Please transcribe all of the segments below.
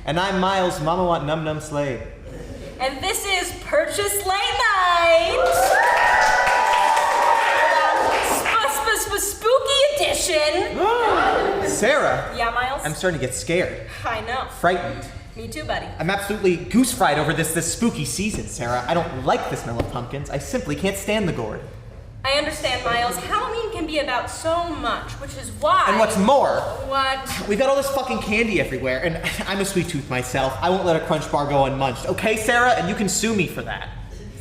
And I'm Miles, Mama Want Num Num Slay. And this is Purchase Late Night! Spooky edition! Sarah! Yeah, Miles? I'm starting to get scared. I know. Frightened. Me too, buddy. I'm absolutely goose-fried over this spooky season, Sarah. I don't like the smell of pumpkins. I simply can't stand the gourd. I understand, Miles. Halloween can be about so much, which is why... And what's more... What? We've got all this fucking candy everywhere, and I'm a sweet tooth myself. I won't let a Crunch Bar go unmunched. Okay, Sarah? And you can sue me for that.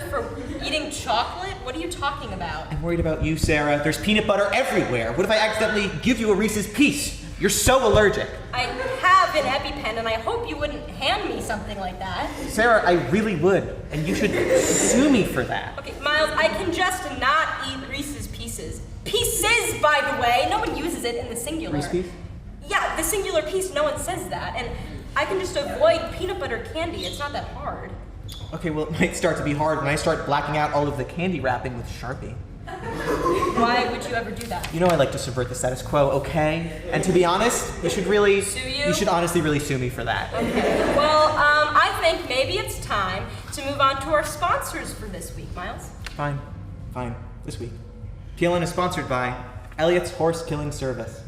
For eating chocolate? What are you talking about? I'm worried about you, Sarah. There's peanut butter everywhere. What if I accidentally give you a Reese's Piece? You're so allergic. I have an EpiPen, and I hope you wouldn't hand me something like that. Sarah, I really would, and you should sue me for that. Okay, Miles, I can just not eat Reese's Pieces. Pieces, by the way. No one uses it in the singular. Reese's Piece? Yeah, the singular piece, no one says that. And I can just avoid peanut butter candy. It's not that hard. Okay, well, it might start to be hard when I start blacking out all of the candy wrapping with Sharpie. Why would you ever do that? You know I like to subvert the status quo, okay? And to be honest, you should really... Sue you? You should honestly really sue me for that. Okay, well, I think maybe it's time to move on to our sponsors for this week, Miles. Fine. This week. PLN is sponsored by Elliot's Horse Killing Service.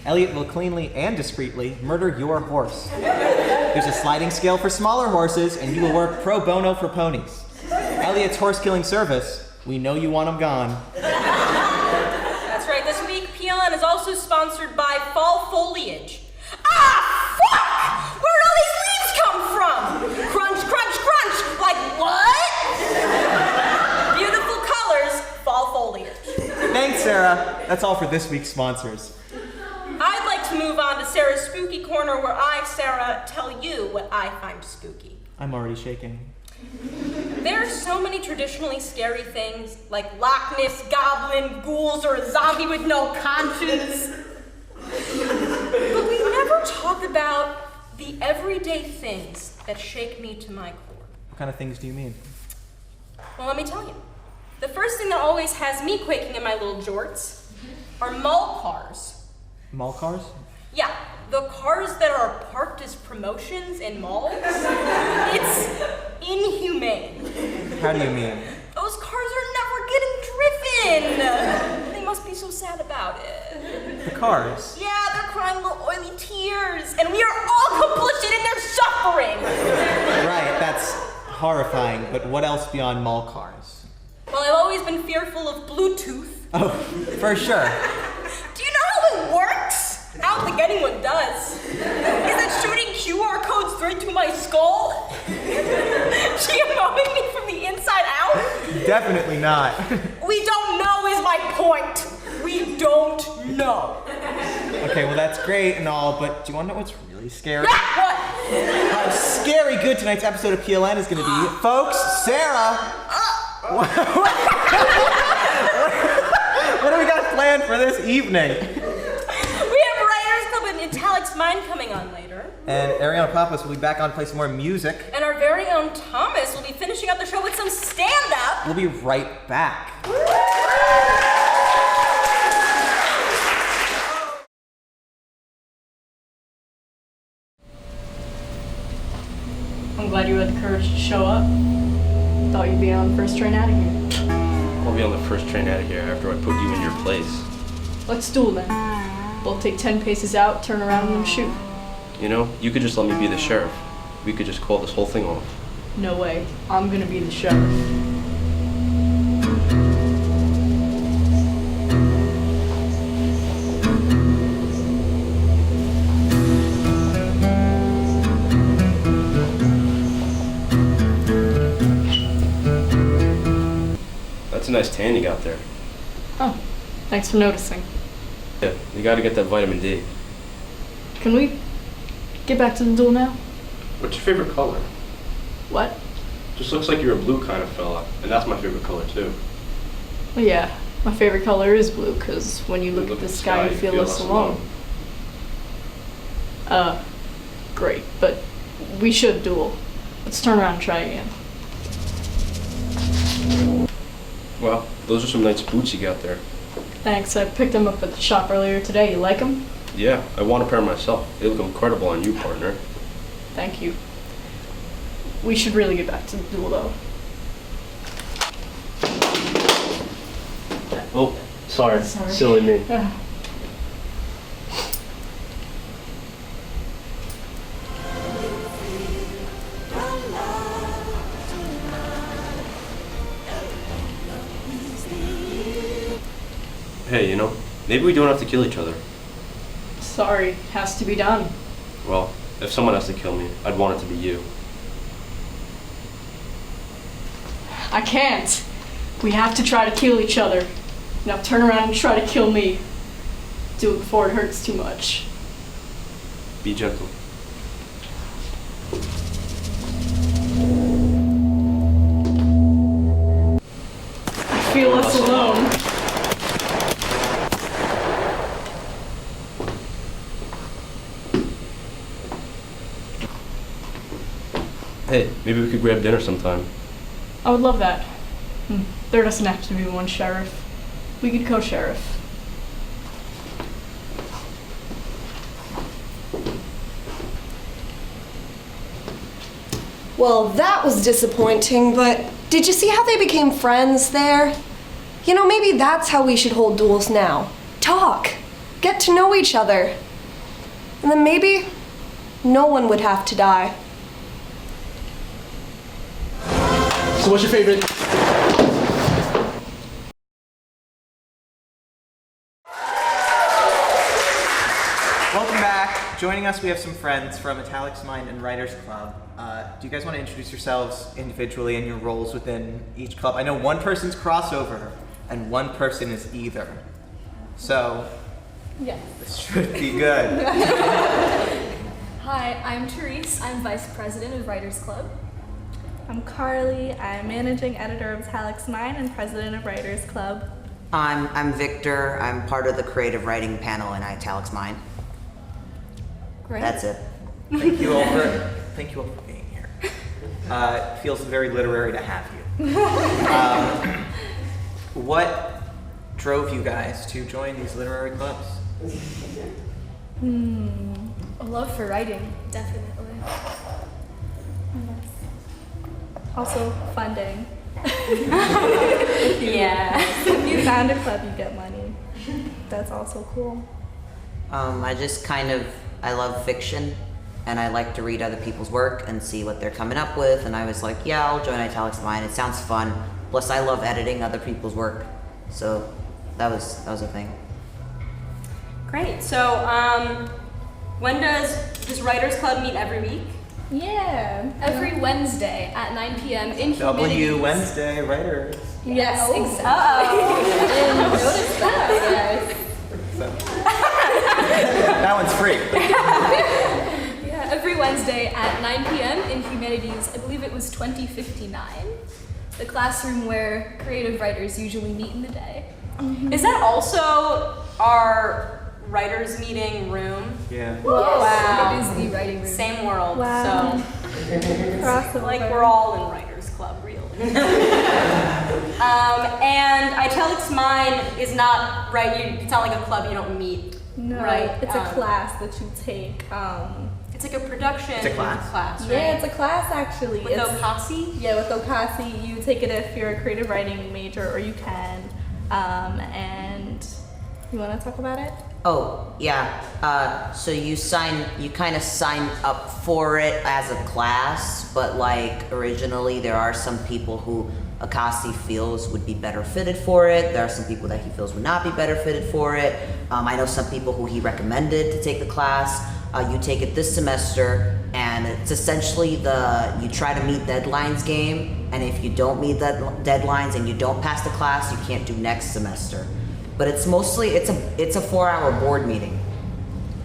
Elliot will cleanly and discreetly murder your horse. There's a sliding scale for smaller horses, and you will work pro bono for ponies. Elliot's Horse Killing Service. We know you want them gone. That's right. This week, PLN is also sponsored by Fall Foliage. Ah, fuck! Where'd all these leaves come from? Crunch, crunch, crunch! Like what? Beautiful colors, Fall Foliage. Thanks, Sarah. That's all for this week's sponsors. I'd like to move on to Sarah's Spooky Corner, where I, Sarah, tell you what I find spooky. I'm already shaking. There are so many traditionally scary things, like Loch Ness goblin, ghouls, or a zombie with no conscience. But we never talk about the everyday things that shake me to my core. What kind of things do you mean? Well, let me tell you. The first thing that always has me quaking in my little jorts are mall cars. Mall cars? Yeah, the cars that are parked as promotions in malls. It's inhumane. How do you mean? Those cars are never getting driven. They must be so sad about it. The cars? Yeah, they're crying little oily tears, and we are all complicit in their suffering. Right, that's horrifying, but what else beyond mall cars? Well, I've always been fearful of Bluetooth. Oh, for sure. Do you know how it works? I don't think anyone does. Is it shooting QR codes straight to my skull? GMOing me from the inside out? Definitely not. We don't know is my point. We don't know. Okay, well that's great and all, but do you want to know what's really scary? What? How scary good tonight's episode of PLN is going to be. Folks, Sarah! What do we got planned for this evening? Alex Mine coming on later. And Ariana Pappas will be back on to play some more music. And our very own Thomas will be finishing up the show with some stand-up. We'll be right back. I'm glad you had the courage to show up. Thought you'd be on the first train out of here. I'll be on the first train out of here after I put you in your place. Let's duel then. We'll take 10 paces out, turn around, and then shoot. You know, you could just let me be the sheriff. We could just call this whole thing off. No way. I'm gonna be the sheriff. That's a nice tan you got there. Oh, thanks for noticing. Yeah, you gotta get that vitamin D. Can we get back to the duel now? What's your favorite color? What? Just looks like you're a blue kind of fella, and that's my favorite color too. Well, yeah, my favorite color is blue, because when you look at the sky, you feel less alone. Great, but we should duel. Let's turn around and try again. Well, those are some nice boots you got there. Thanks, I picked them up at the shop earlier today. You like them? Yeah, I want a pair myself. They look incredible on you, partner. Thank you. We should really get back to the duel, though. Oh, sorry. Silly me. Hey, maybe we don't have to kill each other. Sorry, has to be done. Well, if someone has to kill me, I'd want it to be you. I can't. We have to try to kill each other. Now turn around and try to kill me. Do it before it hurts too much. Be gentle. I feel less alone. Hey, maybe we could grab dinner sometime. I would love that. There doesn't have to be one sheriff. We could co-sheriff. Well, that was disappointing, but did you see how they became friends there? Maybe that's how we should hold duels now. Talk. Get to know each other. And then maybe no one would have to die. So what's your favorite? Welcome back. Joining us, we have some friends from Italics Mind and Writers Club. Do you guys want to introduce yourselves individually and your roles within each club? I know one person's crossover and one person is either. So, Yes. this should be good. Hi, I'm Therese. I'm Vice President of Writers Club. I'm Carly. I'm Managing Editor of Italics Mind and President of Writers Club. I'm Victor. I'm part of the creative writing panel in Italics Mind. Great. That's it. Thank you all for being here. It feels very literary to have you. What drove you guys to join these literary clubs? A love for writing, definitely. Also, funding. Yeah. If you found a club, you get money. That's also cool. I love fiction, and I like to read other people's work and see what they're coming up with, and I was like, yeah, I'll join Italics Mind. It sounds fun. Plus, I love editing other people's work, so that was a thing. Great. So, when does Writers Club meet every week? Yeah. Every Wednesday at 9 p.m. in W Humanities. Wednesday Writers. Yes, exactly. Uh-oh. I didn't notice that. Yes. That one's free. Yeah, every Wednesday at 9 p.m. in Humanities. I believe it was 2059. The classroom where creative writers usually meet in the day. Is that also our writers meeting room? Yeah. Wow. It is the writing room. Same world. Wow. So, Crossover. like, we're all in Writers Club, really. And Italics Mind is not, right, it's not like a club, you don't meet. No, Right, it's a class that you take. It's like a production It's a class. right? Yeah, it's a class actually. With It's- Okasi? Yeah, with Okasi, you take it if you're a creative writing major, or you can. And you want to talk about it? Oh, yeah. So you kind of sign up for it as a class, but like originally there are some people who Akasi feels would be better fitted for it. There are some people that he feels would not be better fitted for it. I know some people who he recommended to take the class. You take it this semester, and it's essentially you try to meet deadlines game, and if you don't meet deadlines and you don't pass the class, you can't do next semester. But it's mostly, it's a 4-hour board meeting.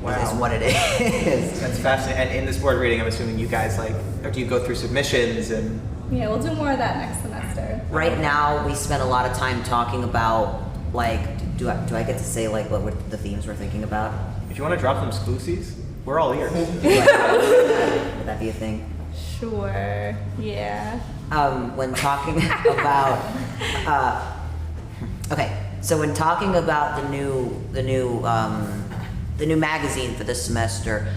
Wow. Is what it is. That's fascinating. And in this board reading, I'm assuming you guys or do you go through submissions and? Yeah, we'll do more of that next semester. Right now, we spend a lot of time talking about, do I get to say what the themes we're thinking about? If you want to drop some exclusives, we're all ears. Would that be a thing? Sure. Yeah. When talking about, okay, so when talking about the new the new magazine for this semester,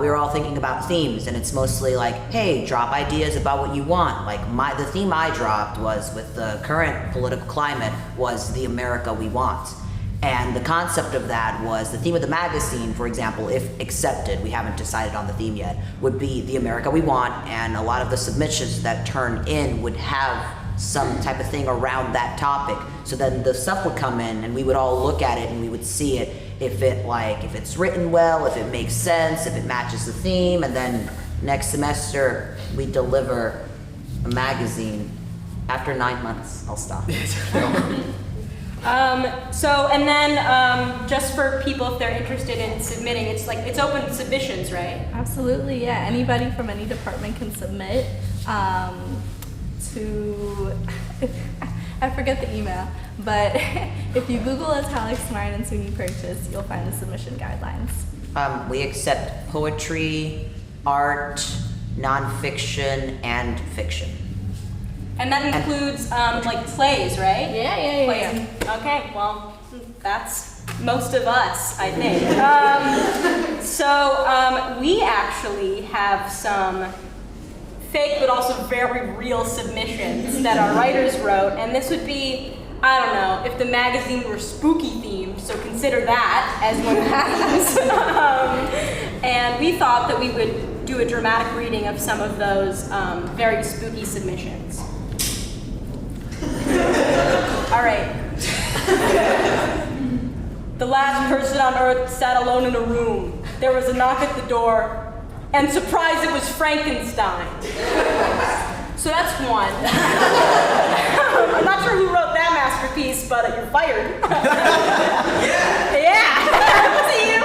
we were all thinking about themes, and it's mostly like, hey, drop ideas about what you want. Like the theme I dropped was, with the current political climate, was the America we want. And the concept of that was, the theme of the magazine, for example, if accepted, we haven't decided on the theme yet, would be the America we want, and a lot of the submissions that turn in would have some type of thing around that topic. So then the stuff would come in and we would all look at it and we would see it, if it's written well, if it makes sense, if it matches the theme, and then next semester we deliver a magazine. After 9 months, I'll stop. And then just for people, if they're interested in submitting, it's open submissions, right? Absolutely, yeah. Anybody from any department can submit to, I forget the email, but if you Google Italics, Mine, and SUNY Purchase, you'll find the submission guidelines. We accept poetry, art, nonfiction, and fiction. And that includes plays, right? Yeah. Plays. Okay, well, that's most of us, I think. We actually have some fake but also very real submissions that our writers wrote, and this would be, I don't know, if the magazine were spooky themed, so consider that as one of the themes. And we thought that we would do a dramatic reading of some of those very spooky submissions. All right. The last person on Earth sat alone in a room. There was a knock at the door, and surprise, it was Frankenstein. So that's one. I'm not sure who wrote that masterpiece, but you're fired. Yeah. See you.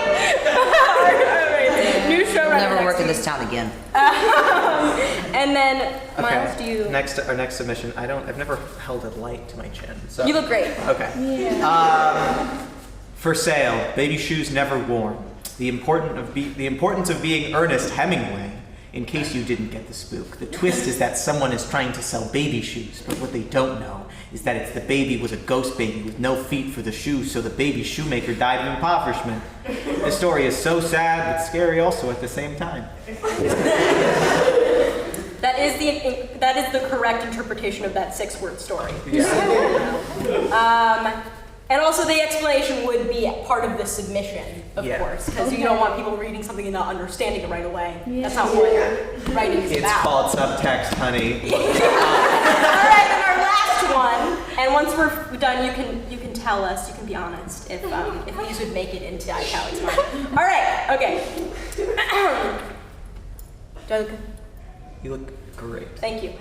All right. New show right Never work in this town again. And then, Miles, do you? Our next submission. I've never held a light to my chin. So. You look great. Okay. Yeah. For sale, baby shoes never worn. The importance of being Ernest Hemingway. In case you didn't get the spook, the twist is that someone is trying to sell baby shoes, but what they don't know is that the baby was a ghost baby with no feet for the shoes, so the baby shoemaker died of impoverishment. The story is so sad, but scary also at the same time. That is the correct interpretation of that 6-word story. Yeah. And also the explanation would be part of the submission, of course, because you don't want people reading something and not understanding it right away. Yeah. That's not what writing is about. It's called subtext, honey. All right, and our last one, and once we're done, you can tell us, you can be honest, if these would make it into italics. All right, okay. Do I look good? You look great. Thank you.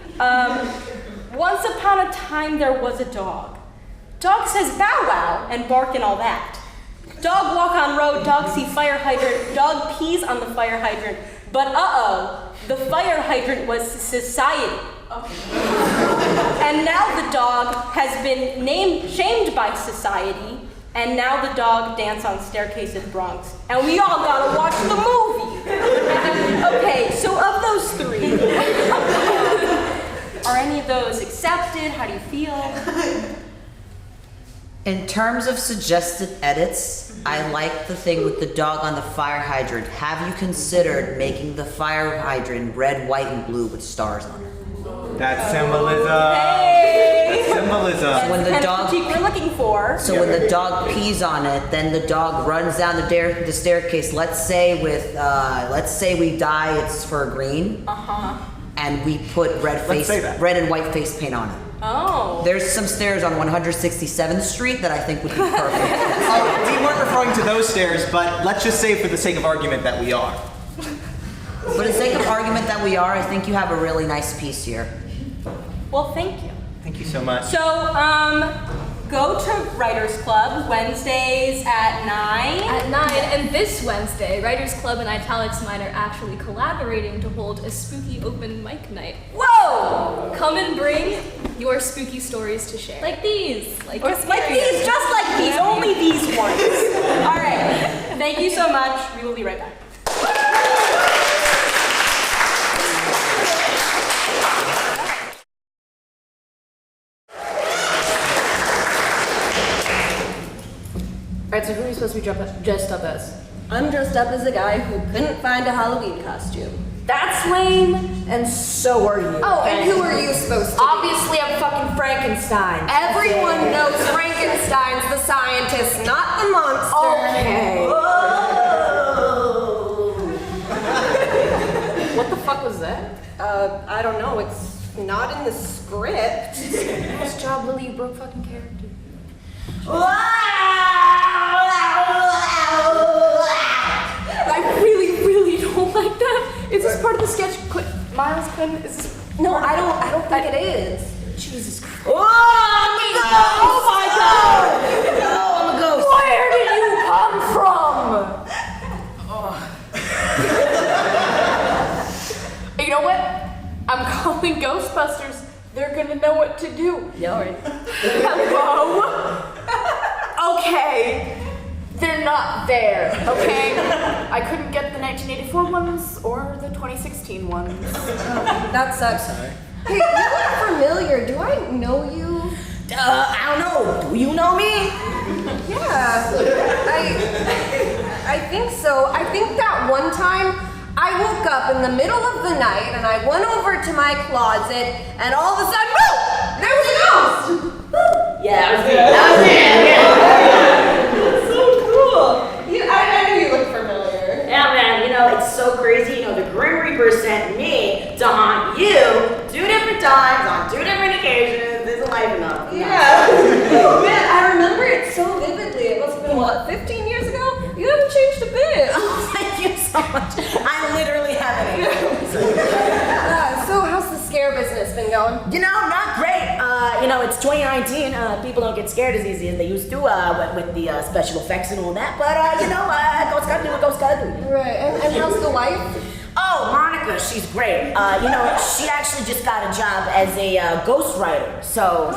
Once upon a time, there was a dog. Dog says bow wow and bark and all that. Dog walk on road, dog see fire hydrant, dog pees on the fire hydrant, but the fire hydrant was society. And now the dog has been shamed by society, and now the dog dance on staircase in Bronx. And we all gotta watch the movie. Okay, so of those 3, are any of those accepted? How do you feel? In terms of suggested edits, I like the thing with the dog on the fire hydrant. Have you considered making the fire hydrant red, white, and blue with stars on it? That's symbolism. Hey! That's symbolism. When the dog, we're looking for. So when the dog pees on it, then the dog runs down the staircase. Let's say we dye it's for green. And we put red and white face paint on it. Oh. There's some stairs on 167th Street that I think would be perfect. We weren't referring to those stairs, but let's just say for the sake of argument that we are. For the sake of argument that we are, I think you have a really nice piece here. Well, thank you. Thank you so much. So, go to Writers Club Wednesdays at 9. At 9, and this Wednesday, Writers Club and Italics Mine are actually collaborating to hold a spooky open mic night. Whoa! Come and bring your spooky stories to share. Like these. Just like these, only these ones. All right, thank you so much. We will be right back. Alright, so who are you supposed to be dressed up as? I'm dressed up as a guy who couldn't find a Halloween costume. That's lame, and so are you. Oh, and who are you supposed to be? Obviously, I'm fucking Frankenstein. Everyone knows Frankenstein's the scientist, not the monster. Okay. What the fuck was that? I don't know. It's not in the script. Nice job, Lily. You broke fucking character. I really, really don't like that. Is this part of the sketch? Miles, Quinn, is this? No, I don't think it is. Jesus Christ. Oh my god! Oh, I'm a ghost. Where did you come from? You know what? I'm calling Ghostbusters. They're gonna know what to do. Yeah, all right. Hello? Okay. They're not there, okay? I couldn't get the 1984 ones or the 2016 ones. That sucks. Hey, you look familiar. Do I know you? I don't know. Do you know me? Yeah. I think so. I think that one time I woke up in the middle of the night and I went over to my closet and all of a sudden, boom! There was a ghost! Yeah, that was me. That was me. That's so cool. I knew you looked familiar. Yeah, man, you know, it's so crazy. You know, the Grim Reaper sent me to haunt you 2 different times on 2 different occasions. Isn't life enough? Yeah. Oh, man, I remember it so vividly. It must have been, what, 15 years ago? You haven't changed a bit. Oh, thank you so much. I literally haven't. So how's the scare business been going? You know, not great. You know, it's 2019. People don't get scared as easy as they used to with the special effects and all that. But, you know, ghosts gotta do what ghosts gotta do. Right, and how's the wife? Oh, Monica, she's great. You know, she actually just got a job as a ghost writer. So,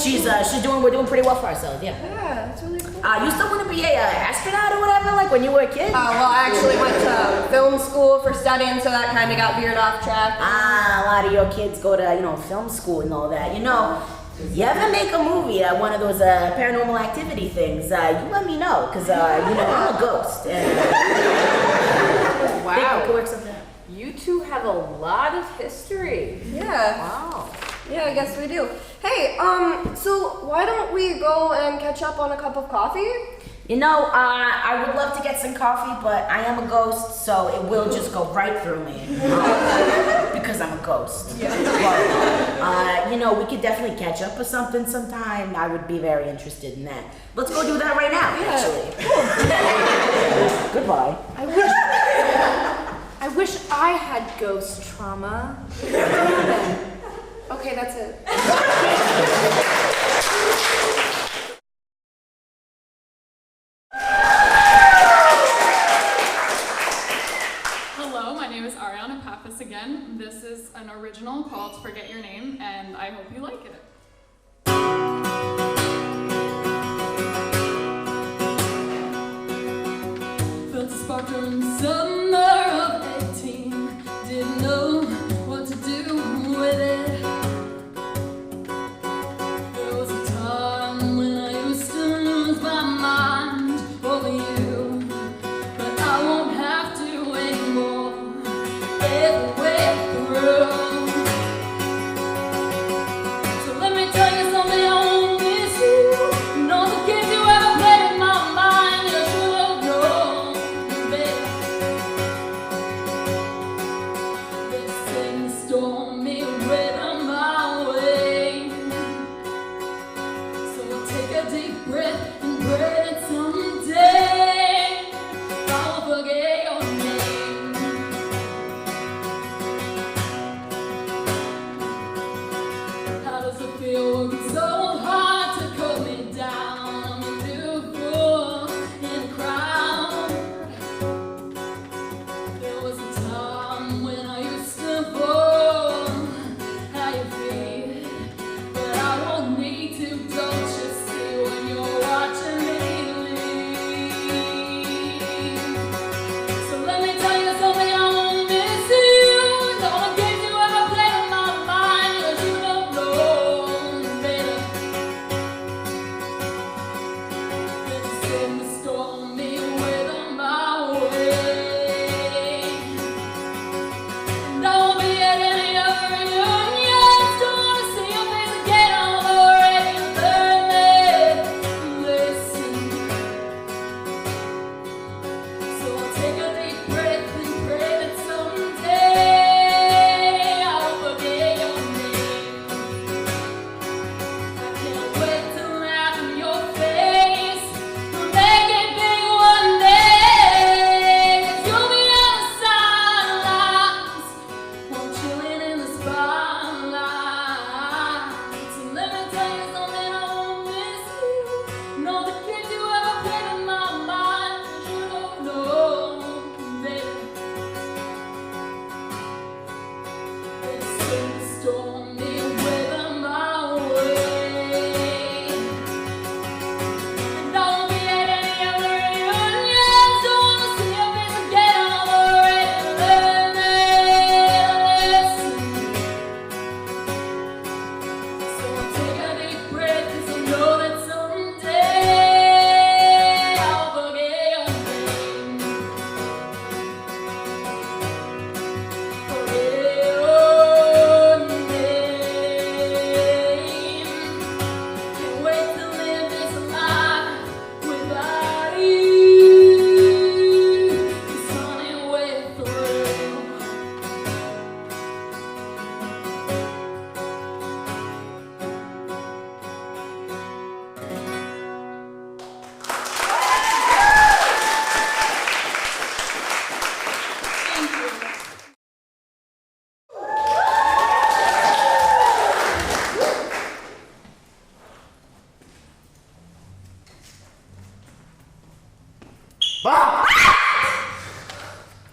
you know, we're doing pretty well for ourselves, yeah. Yeah, that's really cool. You still want to be a astronaut or whatever, like when you were a kid? Well, I actually went to film school for studying, so that kind of got veered off track. A lot of your kids go to, you know, film school and all that. You know, you ever make a movie, one of those paranormal activity things, you let me know, because, you know, I'm a ghost. And, Wow. could work something out. You two have a lot of history. Yeah. Wow. Yeah, I guess we do. Hey, so why don't we go and catch up on a cup of coffee? You know, I would love to get some coffee, but I am a ghost, so it will just go right through me. Because I'm a ghost. Yeah. But, you know, we could definitely catch up or something sometime. I would be very interested in that. Let's go do that right now, actually. Goodbye. I wish I had ghost trauma. Okay, that's it. Hello, my name is Ariana Pappas again. This is an original called Forget Your Name, and I hope you like it. Felt a spark during the summer of 18. Didn't know what to do with it. There was a time when I used to lose my mind over you, but I won't have to anymore. Every way through. So let me tell you something I won't miss you. And all the games you ever played in my mind, you should have known, baby. This thing stole me weather my way. So take a deep breath and pray that someday I'll forget your name. How does it feel working so hard to cut me down? I'm a beautiful in a crowd. There was a time when I used to fall. How you feel? But I won't need to. Don't you see when you're watching me leave?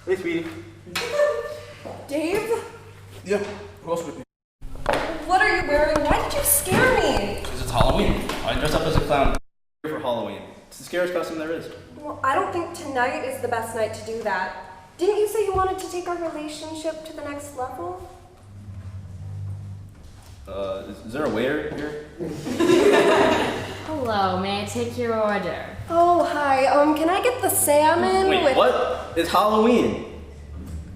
Hey, sweetie. Dave, Yeah, who else with me? what are you wearing? Why did you scare me? Because it's Halloween. I dressed up as a clown for Halloween. It's the scariest costume there is. Well, I don't think tonight is the best night to do that. Didn't you say you wanted to take our relationship to the next level? Is there a waiter here? Hello, may I take your order? Oh, hi. Can I get the salmon Wait, with... what? It's Halloween.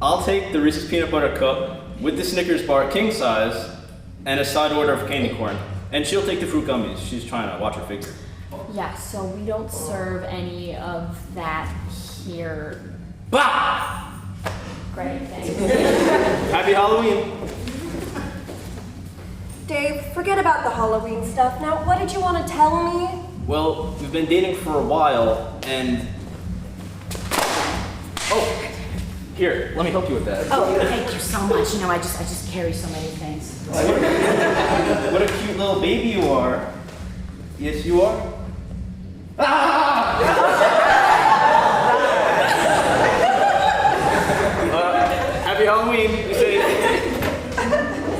I'll take the Reese's Peanut Butter Cup with the Snickers bar king size and a side order of candy corn. And she'll take the fruit gummies. She's trying to watch her figure. Yeah, so we don't serve any of that here. Bah! Great, thanks. Happy Halloween. Dave, forget about the Halloween stuff. Now, what did you want to tell me? Well, we've been dating for a while, and... Oh, here, let me help you with that. Oh, thank you so much. You know, I just carry so many things. What a cute little baby you are. Yes, you are. Ah! Happy Halloween.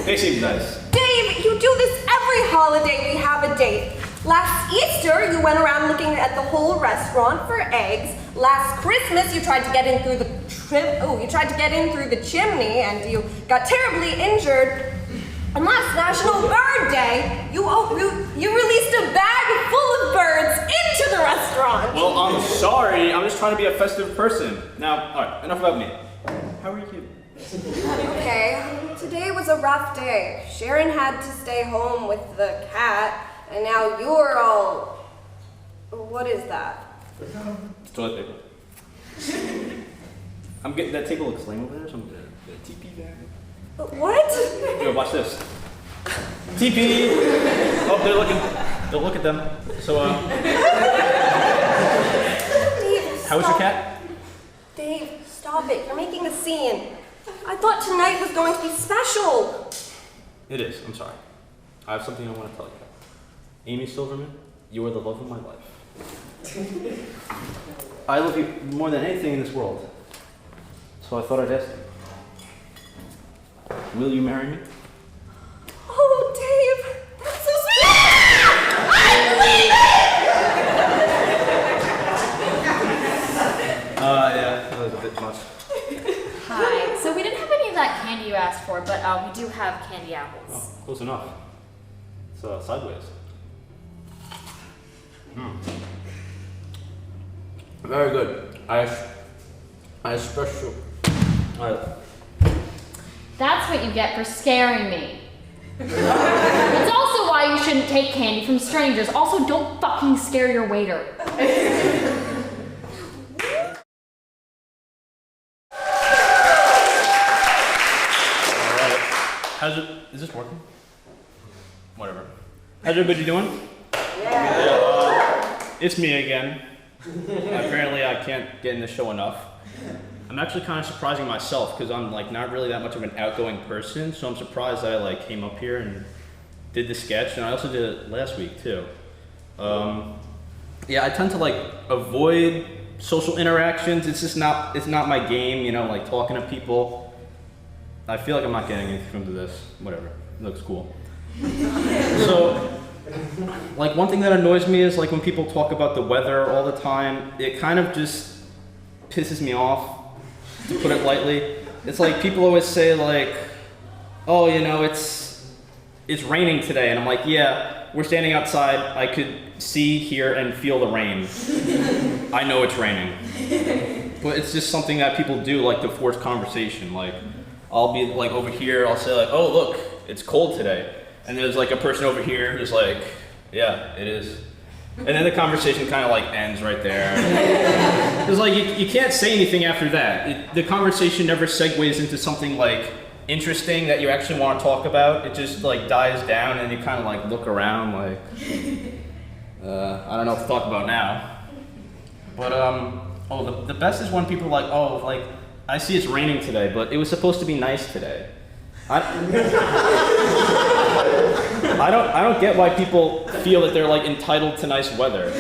They seem nice. Dave, you do this every holiday we have a date. Last Easter, you went around looking at the whole restaurant for eggs. Last Christmas, you tried to get in through the chimney, and you got terribly injured. And last National Bird Day, you released a bag full of birds into the restaurant. Well, I'm sorry. I'm just trying to be a festive person. Now, all right, enough about me. How are you? Okay, today was a rough day. Sharon had to stay home with the cat, and now you're all... What is that? It's toilet paper. I'm getting that table looks lame over there, so I'm gonna get a TP bag. What? Yo, watch this. TP! Oh, they're looking. Don't look at them. So, Dave, how was your stop. cat? Dave, stop it. You're making a scene. I thought tonight was going to be special. It is. I'm sorry. I have something I want to tell you. Amy Silverman, you are the love of my life. I love you more than anything in this world. So I thought I'd ask you. Will you marry me? Oh, Dave, that's so sweet. Yeah, that was a bit much. Hi. So we didn't have any of that candy you asked for, but we do have candy apples. Oh, close enough. It's sideways. Very good. I special. That's what you get for scaring me. It's also why you shouldn't take candy from strangers. Also, don't fucking scare your waiter. Is this working? Whatever. How's everybody doing? Yeah. It's me again. Apparently I can't get in the show enough. I'm actually kind of surprising myself because I'm like not really that much of an outgoing person, so I'm surprised I like came up here and did the sketch, and I also did it last week too. Yeah, I tend to like avoid social interactions. It's not my game, you know, like talking to people. I feel like I'm not getting anything from this. Whatever, it looks cool. So, like one thing that annoys me is like when people talk about the weather all the time. It kind of just pisses me off, to put it lightly. It's like people always say like, oh, you know, it's raining today, and I'm like, yeah, we're standing outside. I could see, hear, and feel the rain. I know it's raining, but it's just something that people do like to force conversation. Like, I'll be like over here, I'll say like, oh look, it's cold today. And there's like a person over here who's like, yeah, it is. And then the conversation kind of like ends right there. It's like, you can't say anything after that. The conversation never segues into something like interesting that you actually want to talk about. It just like dies down and you kind of like look around like, I don't know what to talk about now. But the best is when people are like, oh, like, I see it's raining today, but it was supposed to be nice today. I don't get why people feel that they're like entitled to nice weather.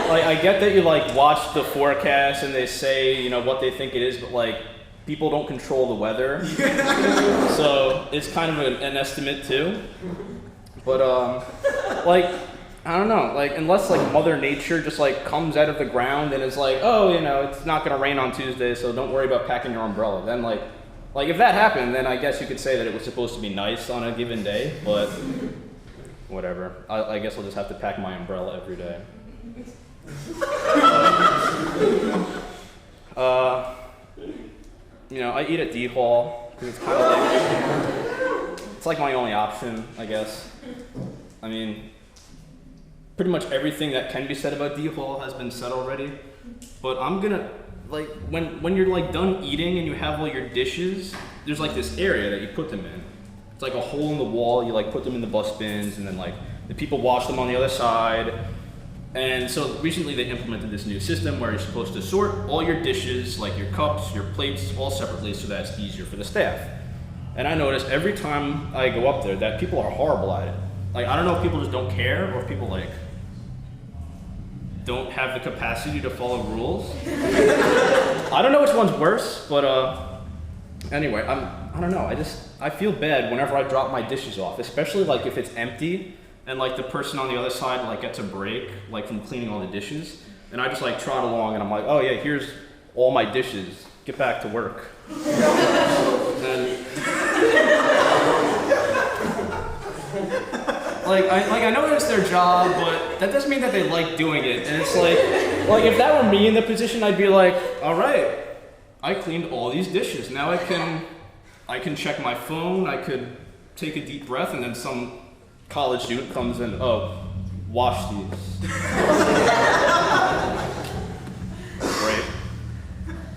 like I get that you like watch the forecast and they say, you know, what they think it is, but like people don't control the weather. So it's kind of an estimate too. But like I don't know, like unless like Mother Nature just like comes out of the ground and is like, oh, you know, it's not gonna rain on Tuesday, so don't worry about packing your umbrella. Then like if that happened, then I guess you could say that it was supposed to be nice on a given day, but whatever. I guess I'll just have to pack my umbrella every day. You know, I eat at D-Hall because it's kind of like, it's like my only option, I guess. I mean, pretty much everything that can be said about D-Hall has been said already, but I'm gonna, like, when you're like done eating and you have all your dishes, there's like this area that you put them in. It's like a hole in the wall, you like put them in the bus bins and then like the people wash them on the other side. And so recently they implemented this new system where you're supposed to sort all your dishes, like your cups, your plates, all separately so that it's easier for the staff. And I notice every time I go up there that people are horrible at it. Like, I don't know if people just don't care or if people like don't have the capacity to follow rules. I don't know which one's worse, but anyway, I don't know. I feel bad whenever I drop my dishes off, especially like if it's empty and like the person on the other side like gets a break like from cleaning all the dishes, and I just like trot along and I'm like, oh yeah, here's all my dishes. Get back to work. And I know it's their job, but that doesn't mean that they like doing it. And it's like if that were me in the position, I'd be like, all right, I cleaned all these dishes. Now I can check my phone. I could take a deep breath, and then some college student comes in. Oh, wash these. Great.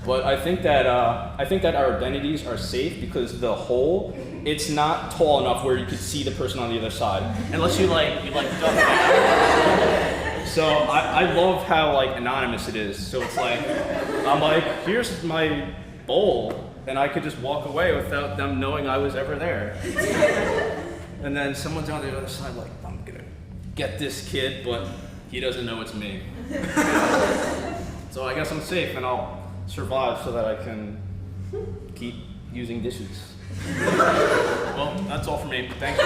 But I think that our identities are safe because the hole, it's not tall enough where you could see the person on the other side, unless you duck down. So I love how like anonymous it is. So it's like I'm like, here's my bowl, and I could just walk away without them knowing I was ever there. And then someone's on the other side like, I'm gonna get this kid, but he doesn't know it's me. So I guess I'm safe and I'll survive so that I can keep using dishes. Well, that's all for me. Thank you.